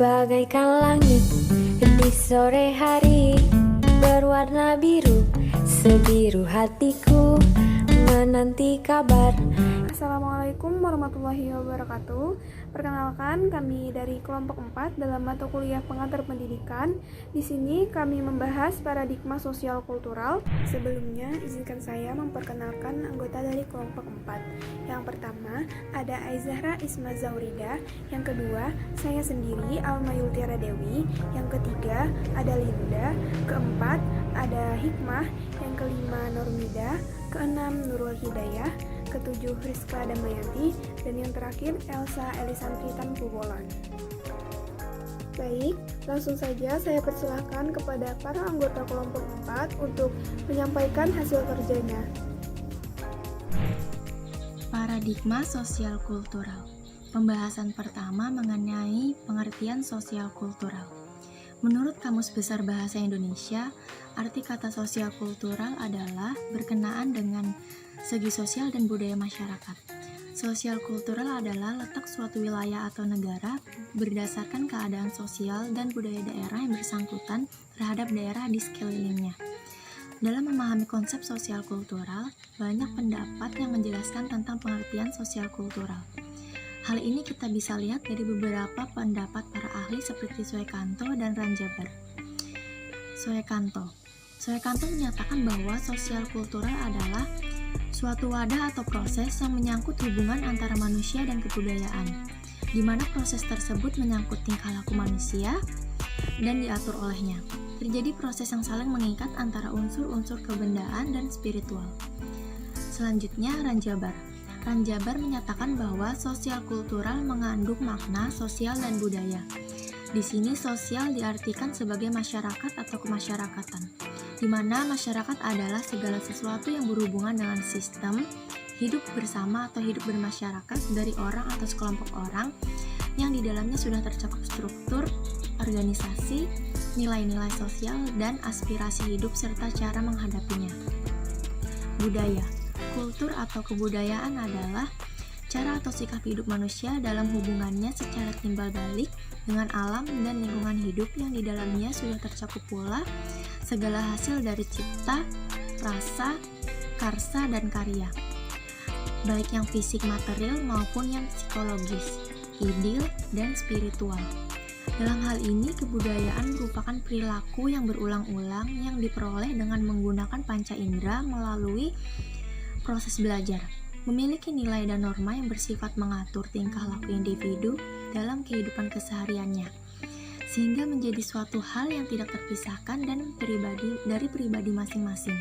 Bagaikan langit di sore hari, berwarna biru, sebiru hatiku menanti kabar. Assalamualaikum warahmatullahi wabarakatuh. Perkenalkan, kami dari kelompok 4 dalam mata kuliah pengantar pendidikan. Di sini kami membahas paradigma sosial kultural. Sebelumnya, izinkan saya memperkenalkan anggota dari kelompok 4. Yang pertama, ada Aizahra Isma Zaurida. Yang kedua, saya sendiri, Alma Yultiara Dewi. Yang ketiga, ada Linda. Keempat, ada Hikmah. Yang kelima, Nurmida. Keenam, Nurul Hidayah. Ketujuh, Rizka Damayanti. Dan yang terakhir, Elsa Elisantri Tanpubolan. Baik, langsung saja saya persilahkan kepada para anggota kelompok 4 untuk menyampaikan hasil kerjanya. Paradigma sosial kultural. Pembahasan pertama mengenai pengertian sosial kultural. Menurut Kamus Besar Bahasa Indonesia, arti kata sosial kultural adalah berkenaan dengan segi sosial dan budaya masyarakat. Sosial kultural adalah letak suatu wilayah atau negara berdasarkan keadaan sosial dan budaya daerah yang bersangkutan terhadap daerah di sekelilingnya. Dalam memahami konsep sosial kultural, banyak pendapat yang menjelaskan tentang pengertian sosial kultural. Hal ini kita bisa lihat dari beberapa pendapat para ahli seperti Suekanto dan Ranjabar. Suekanto menyatakan bahwa sosial kultural adalah suatu wadah atau proses yang menyangkut hubungan antara manusia dan kebudayaan, di mana proses tersebut menyangkut tingkah laku manusia dan diatur olehnya. Terjadi proses yang saling mengikat antara unsur-unsur kebendaan dan spiritual. Selanjutnya, Ranjabar menyatakan bahwa sosial kultural mengandung makna sosial dan budaya. Di sini sosial diartikan sebagai masyarakat atau kemasyarakatan, di mana masyarakat adalah segala sesuatu yang berhubungan dengan sistem hidup bersama atau hidup bermasyarakat dari orang atau sekelompok orang yang di dalamnya sudah tercakup struktur, organisasi, nilai-nilai sosial, dan aspirasi hidup serta cara menghadapinya. Budaya, kultur atau kebudayaan adalah cara atau sikap hidup manusia dalam hubungannya secara timbal balik dengan alam dan lingkungan hidup yang di dalamnya sudah tercakup pula segala hasil dari cipta, rasa, karsa, dan karya, baik yang fisik material maupun yang psikologis, idil, dan spiritual. Dalam hal ini, kebudayaan merupakan perilaku yang berulang-ulang yang diperoleh dengan menggunakan panca indera melalui proses belajar, memiliki nilai dan norma yang bersifat mengatur tingkah laku individu dalam kehidupan kesehariannya, sehingga menjadi suatu hal yang tidak terpisahkan dari pribadi masing-masing.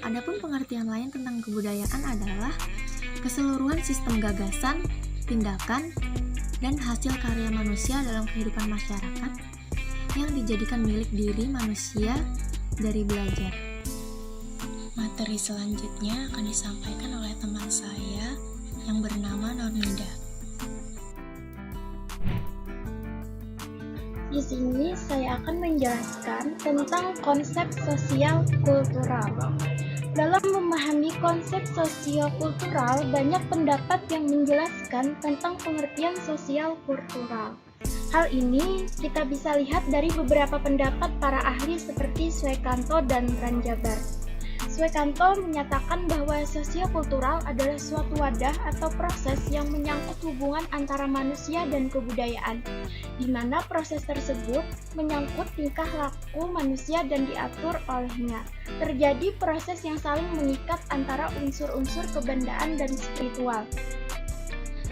Adapun pengertian lain tentang kebudayaan adalah keseluruhan sistem gagasan, tindakan, dan hasil karya manusia dalam kehidupan masyarakat yang dijadikan milik diri manusia dari belajar. Materi selanjutnya akan disampaikan oleh teman saya yang bernama Nurmida. Di sini saya akan menjelaskan tentang konsep sosial kultural. Dalam memahami konsep sosial kultural, banyak pendapat yang menjelaskan tentang pengertian sosial kultural. Hal ini kita bisa lihat dari beberapa pendapat para ahli seperti Suekanto dan Ranjabar. Suekanto menyatakan bahwa sosiokultural adalah suatu wadah atau proses yang menyangkut hubungan antara manusia dan kebudayaan, di mana proses tersebut menyangkut tingkah laku manusia dan diatur olehnya. Terjadi proses yang saling mengikat antara unsur-unsur kebendaan dan spiritual.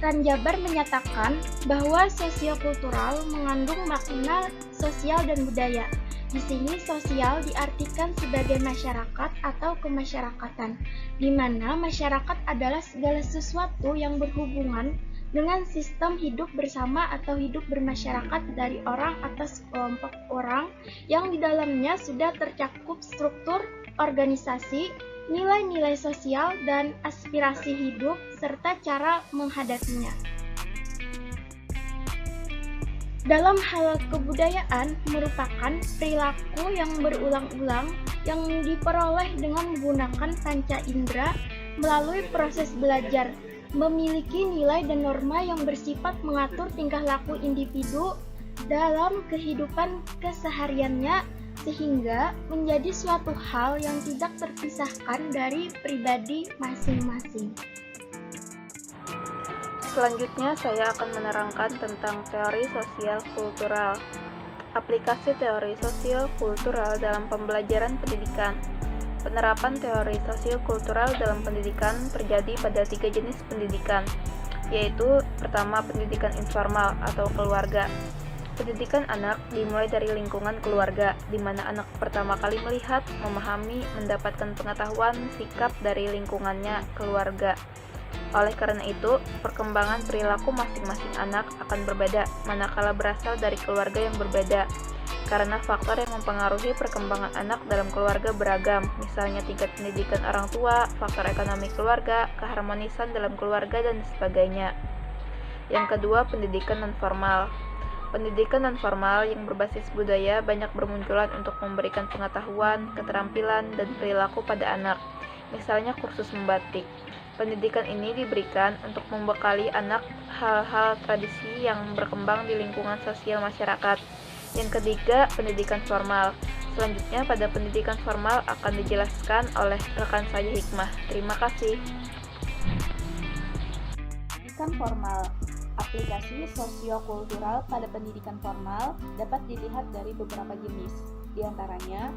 Ranjabar menyatakan bahwa sosiokultural mengandung makna sosial dan budaya. Di sini sosial diartikan sebagai masyarakat atau kemasyarakatan, di mana masyarakat adalah segala sesuatu yang berhubungan dengan sistem hidup bersama atau hidup bermasyarakat dari orang atau sekelompok orang yang di dalamnya sudah tercakup struktur, organisasi, nilai-nilai sosial, dan aspirasi hidup serta cara menghadapinya. Dalam hal kebudayaan merupakan perilaku yang berulang-ulang yang diperoleh dengan menggunakan panca indera melalui proses belajar, memiliki nilai dan norma yang bersifat mengatur tingkah laku individu dalam kehidupan kesehariannya, sehingga menjadi suatu hal yang tidak terpisahkan dari pribadi masing-masing. Selanjutnya saya akan menerangkan tentang teori sosial kultural. Aplikasi teori sosial kultural dalam pembelajaran pendidikan. Penerapan teori sosio-kultural dalam pendidikan terjadi pada 3 jenis pendidikan, yaitu pertama pendidikan informal atau keluarga. Pendidikan anak dimulai dari lingkungan keluarga, di mana anak pertama kali melihat, memahami, mendapatkan pengetahuan, sikap dari lingkungannya, keluarga. Oleh karena itu, perkembangan perilaku masing-masing anak akan berbeda manakala berasal dari keluarga yang berbeda. Karena faktor yang mempengaruhi perkembangan anak dalam keluarga beragam, misalnya tingkat pendidikan orang tua, faktor ekonomi keluarga, keharmonisan dalam keluarga, dan sebagainya. Yang kedua, pendidikan nonformal. Pendidikan nonformal yang berbasis budaya banyak bermunculan untuk memberikan pengetahuan, keterampilan, dan perilaku pada anak, misalnya kursus membatik. Pendidikan ini diberikan untuk membekali anak hal-hal tradisi yang berkembang di lingkungan sosial masyarakat. Yang ketiga, pendidikan formal. Selanjutnya, pada pendidikan formal akan dijelaskan oleh rekan saya Hikmah. Terima kasih. Pendidikan formal. Aplikasi sosio-kultural pada pendidikan formal dapat dilihat dari beberapa jenis, diantaranya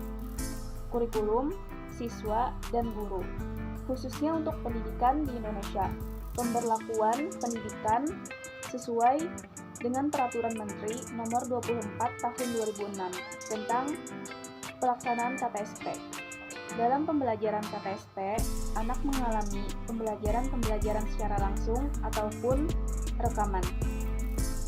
kurikulum, siswa, dan guru. Khususnya untuk pendidikan di Indonesia, pemberlakuan pendidikan sesuai dengan Peraturan Menteri Nomor 24 Tahun 2006 tentang pelaksanaan KTSP. Dalam pembelajaran KTSP, anak mengalami pembelajaran secara langsung ataupun rekaman.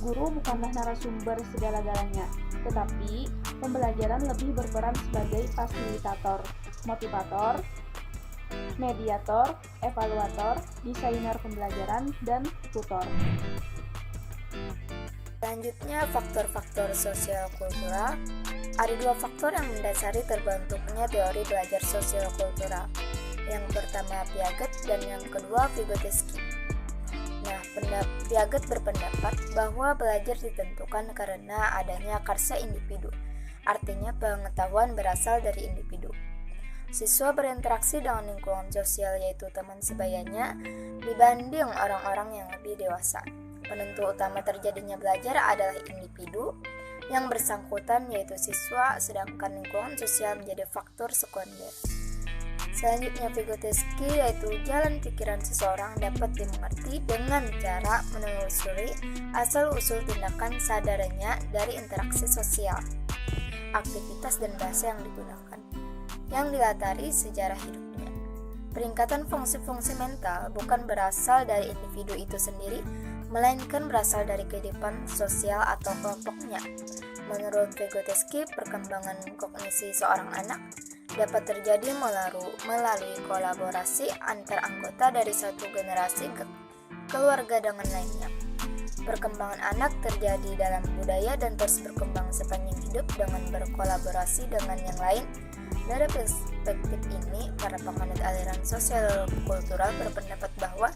Guru bukanlah narasumber segala-galanya, tetapi pembelajaran lebih berperan sebagai fasilitator, motivator, mediator, evaluator, desainer pembelajaran, dan tutor. Selanjutnya, faktor-faktor sosial kultural. Ada 2 faktor yang mendasari terbentuknya teori belajar sosial kultural. Yang pertama Piaget dan yang kedua Vygotsky. Nah, Piaget berpendapat bahwa belajar ditentukan karena adanya karsa individu. Artinya pengetahuan berasal dari individu. Siswa berinteraksi dengan lingkungan sosial yaitu teman sebayanya dibanding orang-orang yang lebih dewasa. Penentu utama terjadinya belajar adalah individu yang bersangkutan yaitu siswa, sedangkan lingkungan sosial menjadi faktor sekunder. Selanjutnya Vygotsky yaitu jalan pikiran seseorang dapat dimengerti dengan cara menelusuri asal-usul tindakan sadarnya dari interaksi sosial, aktivitas dan bahasa yang digunakan, yang dilatari sejarah hidupnya. Peningkatan fungsi-fungsi mental bukan berasal dari individu itu sendiri, melainkan berasal dari kehidupan sosial atau kelompoknya. Menurut Vygotsky, perkembangan kognisi seorang anak dapat terjadi melalui kolaborasi antar anggota dari satu generasi ke keluarga dengan lainnya. Perkembangan anak terjadi dalam budaya dan terus berkembang sepanjang hidup dengan berkolaborasi dengan yang lain. Dari perspektif ini, para penganut aliran sosial kultural berpendapat bahwa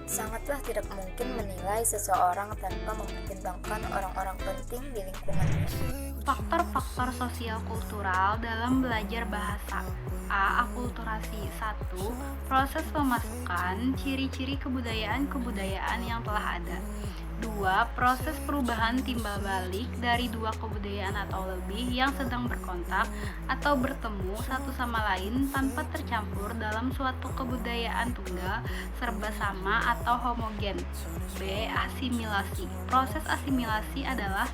sangatlah tidak mungkin menilai seseorang tanpa mempertimbangkan orang-orang penting di lingkungannya. Faktor-faktor sosial kultural dalam belajar bahasa. A. Akulturasi. 1. Proses pemasukan ciri-ciri kebudayaan-kebudayaan yang telah ada. 2. Proses perubahan timbal balik dari 2 kebudayaan atau lebih yang sedang berkontak atau bertemu satu sama lain tanpa tercampur dalam suatu kebudayaan tunggal, serba sama atau homogen. B. Asimilasi. Proses asimilasi adalah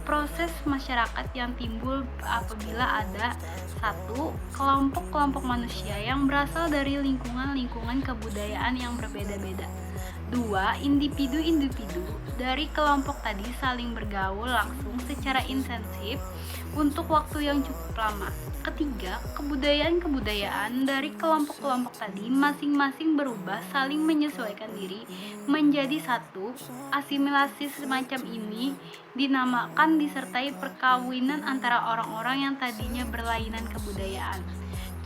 proses masyarakat yang timbul apabila ada 1. Kelompok-kelompok manusia yang berasal dari lingkungan-lingkungan kebudayaan yang berbeda-beda. 2. Individu-individu dari kelompok tadi saling bergaul langsung secara intensif untuk waktu yang cukup lama. Ketiga, kebudayaan-kebudayaan dari kelompok-kelompok tadi masing-masing berubah saling menyesuaikan diri menjadi satu. Asimilasi semacam ini dinamakan disertai perkawinan antara orang-orang yang tadinya berlainan kebudayaan.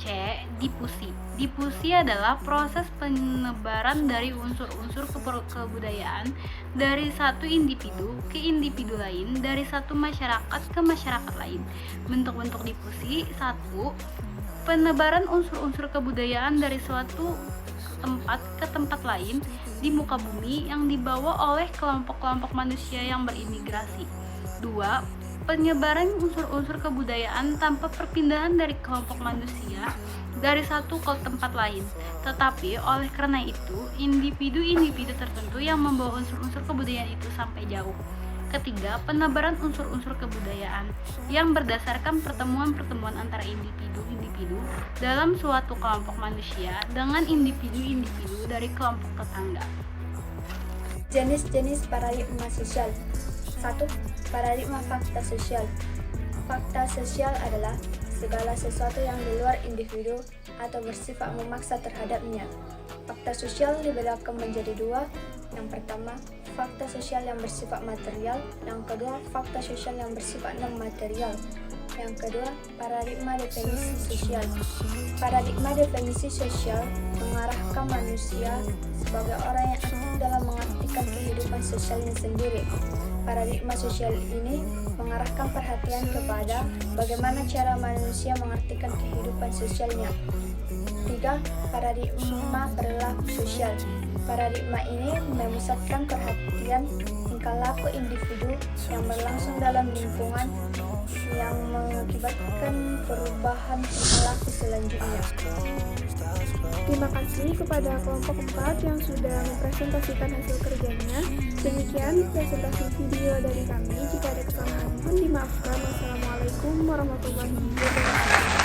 C. Difusi. Difusi adalah proses penebaran dari unsur-unsur kebudayaan dari satu individu ke individu lain, dari satu masyarakat ke masyarakat lain. Bentuk-bentuk difusi: 1. Penebaran unsur-unsur kebudayaan dari suatu tempat ke tempat lain di muka bumi yang dibawa oleh kelompok-kelompok manusia yang berimigrasi. 2. Penyebaran unsur-unsur kebudayaan tanpa perpindahan dari kelompok manusia dari satu ke tempat lain, tetapi oleh karena itu individu-individu tertentu yang membawa unsur-unsur kebudayaan itu sampai jauh. Ketiga, penebaran unsur-unsur kebudayaan yang berdasarkan pertemuan-pertemuan antara individu-individu dalam suatu kelompok manusia dengan individu-individu dari kelompok tetangga. Jenis-jenis paradigma sosial. 1. Paradigma fakta sosial. Fakta sosial adalah segala sesuatu yang di luar individu atau bersifat memaksa terhadapnya. Fakta sosial dibedakan menjadi dua. Yang pertama, fakta sosial yang bersifat material. Yang kedua, fakta sosial yang bersifat non-material. Yang kedua, paradigma definisi sosial. Paradigma definisi sosial mengarahkan manusia sebagai orang yang aktif dalam mengartikan kehidupan sosialnya sendiri. Paradigma sosial ini mengarahkan perhatian kepada bagaimana cara manusia mengartikan kehidupan sosialnya. 3. Paradigma perilaku sosial. Paradigma ini memusatkan perhatian tingkah laku individu yang berlangsung dalam lingkungan yang mengakibatkan perubahan tingkah laku selanjutnya. Terima kasih kepada kelompok 4 yang sudah mempresentasikan hasil kerjanya. Demikian presentasi video dari kami. Jika ada kesalahan mohon dimaafkan. Wassalamualaikum warahmatullahi wabarakatuh.